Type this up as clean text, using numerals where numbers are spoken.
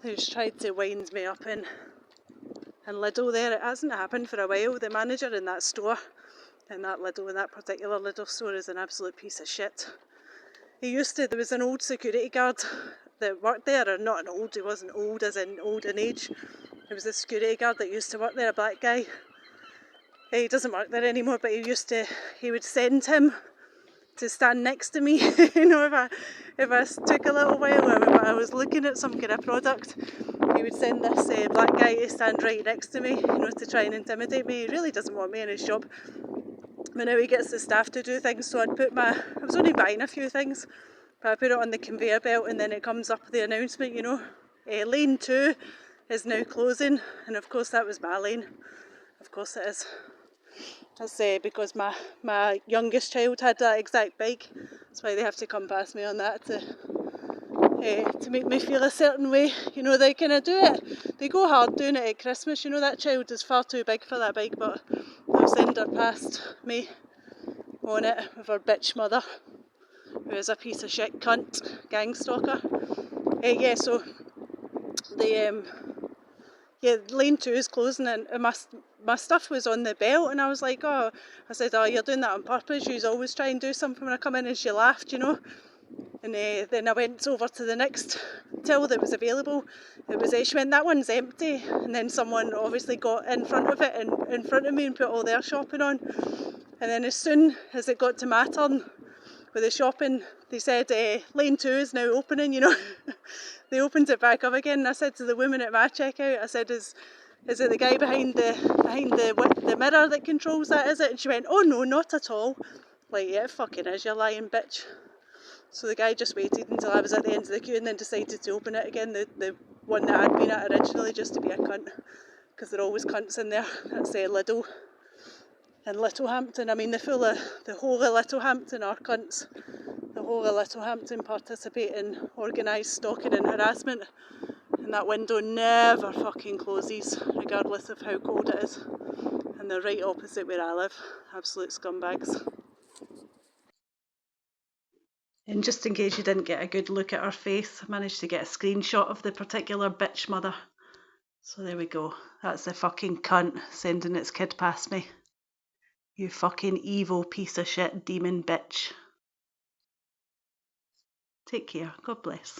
who's tried to wind me up in Lidl there. It hasn't happened for a while. The manager in that store, in that particular Lidl store, is an absolute piece of shit. There was an old security guard that worked there, or not an old, he wasn't old as in old in age. There was a security guard that used to work there, a black guy. He doesn't work there anymore, but he would send him to stand next to me. You know, if I took a little while, or if I was looking at some kind of product, he would send this black guy to stand right next to me, you know, to try and intimidate me. He really doesn't want me in his shop. But now he gets the staff to do things, so I was only buying a few things, but I put it on the conveyor belt, and then it comes up the announcement, you know, lane 2 is now closing, and of course that was my lane. Of course it is. That's because my youngest child had that exact bike. That's why they have to come past me on that to make me feel a certain way. You know, they kind of do it. They go hard doing it at Christmas. You know, that child is far too big for that bike, but they'll send her past me on it with her bitch mother, who is a piece of shit cunt, gang stalker. So lane 2 is closing, and my stuff was on the belt, and I was like, I said, you're doing that on purpose, you always try and do something when I come in, and she laughed, you know. And then I went over to the next till that was available. She went, that one's empty, and then someone obviously got in front of it and in front of me and put all their shopping on. And then as soon as it got to my turn with the shopping, they said lane 2 is now opening, you know. They opened it back up again, and I said to the woman at my checkout, I said, is it the guy behind the mirror that controls that, is it? And she went, oh no, not at all. Like, yeah, it fucking is, you lying bitch. So the guy just waited until I was at the end of the queue and then decided to open it again, the one that I'd been at originally, just to be a cunt, because there are always cunts in there. That's Lidl and Littlehampton. I mean, the whole of Littlehampton are cunts. The whole of Littlehampton participate in organised stalking and harassment, and that window never fucking closes, regardless of how cold it is. And they're right opposite where I live. Absolute scumbags. And just in case you didn't get a good look at her face, I managed to get a screenshot of the particular bitch mother. So there we go. That's the fucking cunt sending its kid past me. You fucking evil piece of shit demon bitch. Take care. God bless.